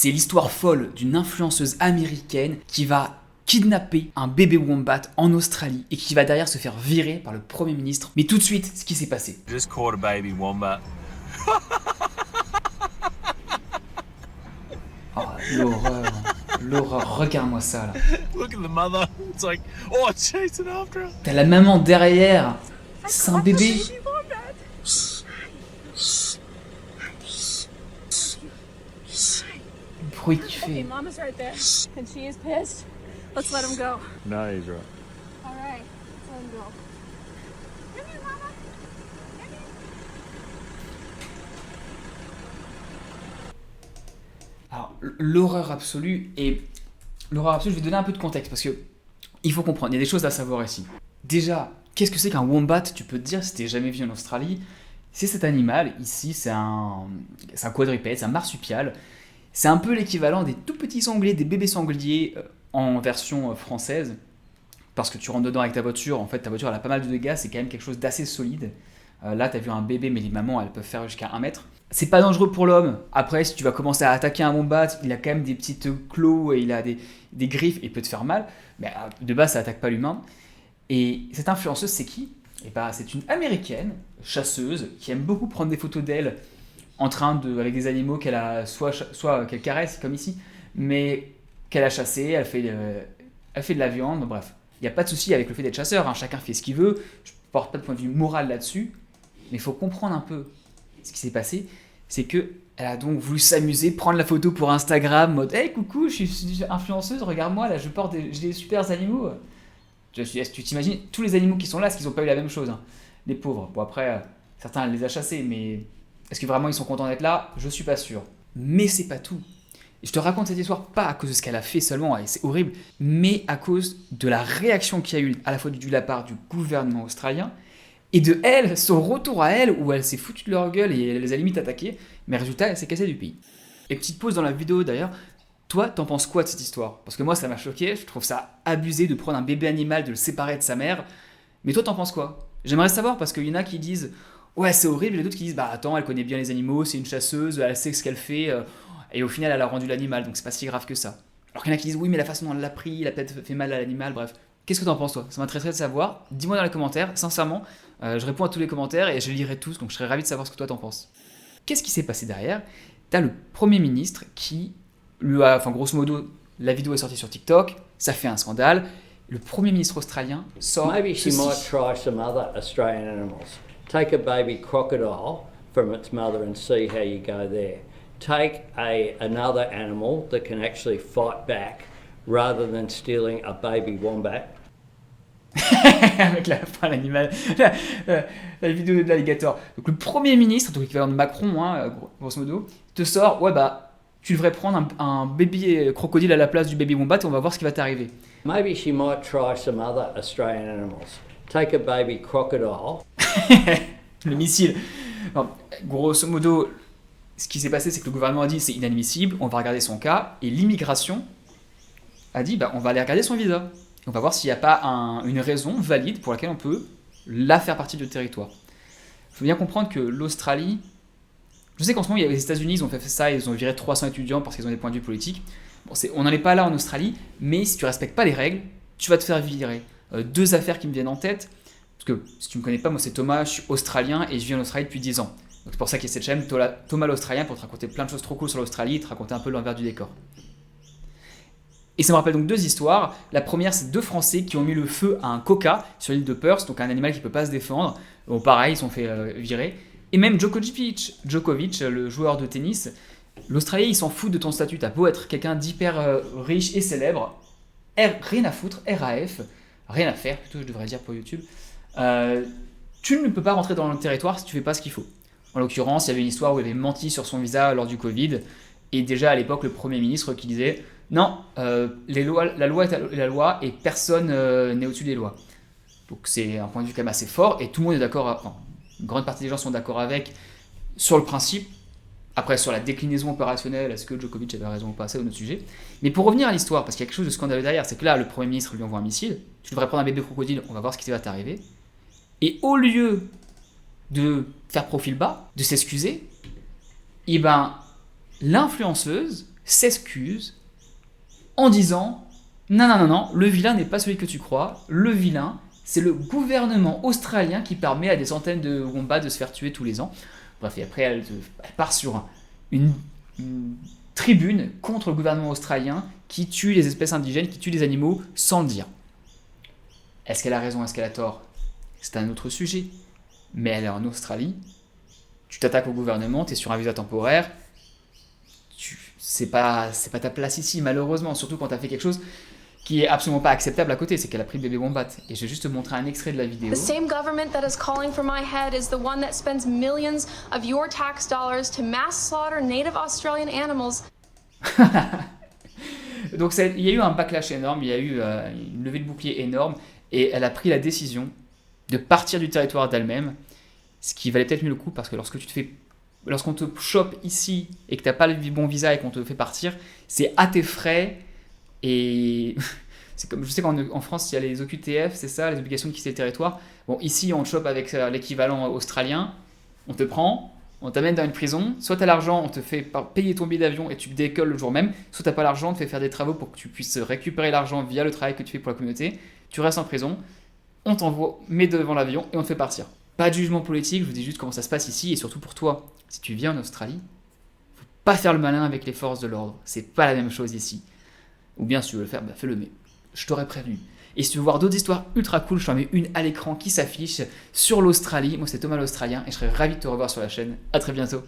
C'est l'histoire folle d'une influenceuse américaine qui va kidnapper un bébé wombat en Australie et qui va derrière se faire virer par le Premier ministre. Mais tout de suite, ce qui s'est passé. Just caught a baby wombat. Oh, l'horreur, l'horreur, regarde-moi ça là. Look at the mother. It's like, oh, chasing after her. T'as la maman derrière, c'est un bébé. Le bruit qu'il fait. Okay, Mama's right there, and she is pissed. Let's let him go. No, he's right. All right, let's let him go. Come here, Mama. Come here. Alors, l'horreur absolue, et l'horreur absolue, je vais donner un peu de contexte parce que il faut comprendre, il y a des choses à savoir ici. Déjà, qu'est-ce que c'est qu'un wombat? Tu peux te dire, si t'es jamais vu en Australie, c'est cet animal, ici, c'est un quadrupède, c'est un marsupial. C'est un peu l'équivalent des tout petits sangliers, des bébés sangliers en version française. Parce que tu rentres dedans avec ta voiture, en fait ta voiture elle a pas mal de dégâts, c'est quand même quelque chose d'assez solide. Là t'as vu un bébé, mais les mamans elles peuvent faire jusqu'à 1 mètre. C'est pas dangereux pour l'homme. Après, si tu vas commencer à attaquer un wombat, il a quand même des petites claws, et il a des griffes, il peut te faire mal. Mais de base ça attaque pas l'humain. Et cette influenceuse c'est qui? Et bah, c'est une américaine, chasseuse, qui aime beaucoup prendre des photos d'elle en train de, avec des animaux qu'elle a soit qu'elle caresse comme ici, mais qu'elle a chassé, elle fait de la viande, bref. Il n'y a pas de souci avec le fait d'être chasseur, hein, chacun fait ce qu'il veut, je ne porte pas de point de vue moral là-dessus, mais il faut comprendre un peu ce qui s'est passé, c'est que elle a donc voulu s'amuser, prendre la photo pour Instagram, mode hey coucou, je suis influenceuse, regarde-moi là, j'ai des super animaux. Tu t'imagines tous les animaux qui sont là, est-ce qu'ils n'ont pas eu la même chose, hein, les pauvres. Bon après, certains elle les a chassés, mais est-ce que vraiment ils sont contents d'être là? Je suis pas sûr. Mais c'est pas tout. Et je te raconte cette histoire pas à cause de ce qu'elle a fait seulement, et c'est horrible, mais à cause de la réaction qu'il y a eu à la fois de la part du gouvernement australien et de elle, son retour à elle, où elle s'est foutue de leur gueule et elle les a limite attaqués, mais résultat, elle s'est cassée du pays. Et petite pause dans la vidéo d'ailleurs, toi, t'en penses quoi de cette histoire? Parce que moi, ça m'a choqué, je trouve ça abusé de prendre un bébé animal, de le séparer de sa mère, mais toi, t'en penses quoi? J'aimerais savoir, parce qu'il y en a qui disent ouais, c'est horrible, et d'autres qui disent bah attends, elle connaît bien les animaux, c'est une chasseuse, elle sait ce qu'elle fait, et au final, elle a rendu l'animal, donc c'est pas si grave que ça. Alors qu'il y en a qui disent oui, mais la façon dont elle l'a pris, il a peut-être fait mal à l'animal, bref. Qu'est-ce que t'en penses toi? Ça m'intéresserait de savoir. Dis-moi dans les commentaires, sincèrement, je réponds à tous les commentaires et je lirai tous, donc je serais ravi de savoir ce que toi t'en penses. Qu'est-ce qui s'est passé derrière? T'as le Premier ministre qui lui a, enfin grosso modo, la vidéo est sortie sur TikTok, ça fait un scandale. Le Premier ministre australien sort. Maybe she ceci. might try some other Australian animals. Take a baby crocodile from its mother and see how you go there. Take another animal that can actually fight back rather than stealing a baby wombat. Avec l'animal, la vidéo de l'alligator. Donc le Premier ministre, donc l'équivalent de Macron, hein, grosso modo, te sort, ouais bah, tu devrais prendre un bébé crocodile à la place du bébé wombat et on va voir ce qui va t'arriver. Maybe she might try some other Australian animals. Take a baby crocodile. Le missile. Non, grosso modo, ce qui s'est passé, c'est que le gouvernement a dit c'est inadmissible, on va regarder son cas, et l'immigration a dit bah, on va aller regarder son visa. On va voir s'il n'y a pas une raison valide pour laquelle on peut la faire partie du territoire. Il faut bien comprendre que l'Australie, je sais qu'en ce moment, il y a les États-Unis, ils ont fait ça, ils ont viré 300 étudiants parce qu'ils ont des points de vue politiques. Bon, on n'en est pas là en Australie, mais si tu ne respectes pas les règles, tu vas te faire virer. 2 affaires qui me viennent en tête, parce que si tu ne me connais pas, moi c'est Thomas, je suis australien et je vis en Australie depuis 10 ans. Donc c'est pour ça qu'il y a cette chaîne, Thomas l'Australien, pour te raconter plein de choses trop cool sur l'Australie et te raconter un peu l'envers du décor. Et ça me rappelle donc 2 histoires. La première, c'est 2 Français qui ont mis le feu à un coca sur l'île de Perth, donc un animal qui ne peut pas se défendre. Bon, pareil, ils se sont fait virer. Et même Djokovic, le joueur de tennis, l'Australie, il s'en fout de ton statut. T'as beau être quelqu'un d'hyper riche et célèbre, rien à foutre, RAF, rien à faire, plutôt je devrais dire pour YouTube. Tu ne peux pas rentrer dans le territoire si tu fais pas ce qu'il faut. En l'occurrence, il y avait une histoire où il avait menti sur son visa lors du Covid. Et déjà à l'époque, le Premier ministre qui disait non, la loi est la loi et personne n'est au-dessus des lois. Donc c'est un point de vue quand même assez fort et tout le monde est d'accord, enfin, une grande partie des gens sont d'accord avec sur le principe. Après, sur la déclinaison opérationnelle, est-ce que Djokovic avait raison ou pas, c'est un autre sujet. Mais pour revenir à l'histoire, parce qu'il y a quelque chose de scandaleux derrière, c'est que là, le Premier ministre lui envoie un missile, tu devrais prendre un bébé crocodile, on va voir ce qui va t'arriver. Et au lieu de faire profil bas, de s'excuser, eh ben, l'influenceuse s'excuse en disant non, le vilain n'est pas celui que tu crois, le vilain, c'est le gouvernement australien qui permet à des centaines de wombats de se faire tuer tous les ans. Bref, et après, elle part sur une tribune contre le gouvernement australien qui tue les espèces indigènes, qui tue les animaux sans le dire. Est-ce qu'elle a raison, est-ce qu'elle a tort? C'est un autre sujet. Mais elle est en Australie, tu t'attaques au gouvernement, tu es sur un visa temporaire, c'est pas ta place ici, malheureusement, surtout quand tu as fait quelque chose qui est absolument pas acceptable à côté, c'est qu'elle a pris le bébé wombat. Et je vais juste te montrer un extrait de la vidéo. The same government that is calling for my head is the one that spends millions of your tax dollars to mass slaughter native Australian animals. Donc il y a eu un backlash énorme, il y a eu une levée de bouclier énorme, et elle a pris la décision de partir du territoire d'elle-même, ce qui valait peut-être mieux le coup, parce que lorsqu'on te chope ici et que tu n'as pas le bon visa et qu'on te fait partir, c'est à tes frais. Et c'est comme, je sais qu'en France, il y a les OQTF, c'est ça, les obligations de quitter le territoire. Bon, ici, on te chope avec l'équivalent australien, on te prend, on t'amène dans une prison, soit tu as l'argent, on te fait payer ton billet d'avion et tu décolles le jour même, soit tu n'as pas l'argent, on te fait faire des travaux pour que tu puisses récupérer l'argent via le travail que tu fais pour la communauté, tu restes en prison, on t'envoie, met devant l'avion et on te fait partir. Pas de jugement politique, je vous dis juste comment ça se passe ici, et surtout pour toi, si tu viens en Australie, faut pas faire le malin avec les forces de l'ordre, c'est pas la même chose ici. Ou bien si tu veux le faire, fais-le, mais je t'aurais prévenu. Et si tu veux voir d'autres histoires ultra cool, je t'en mets une à l'écran qui s'affiche sur l'Australie. Moi c'est Thomas l'Australien et je serais ravi de te revoir sur la chaîne. À très bientôt.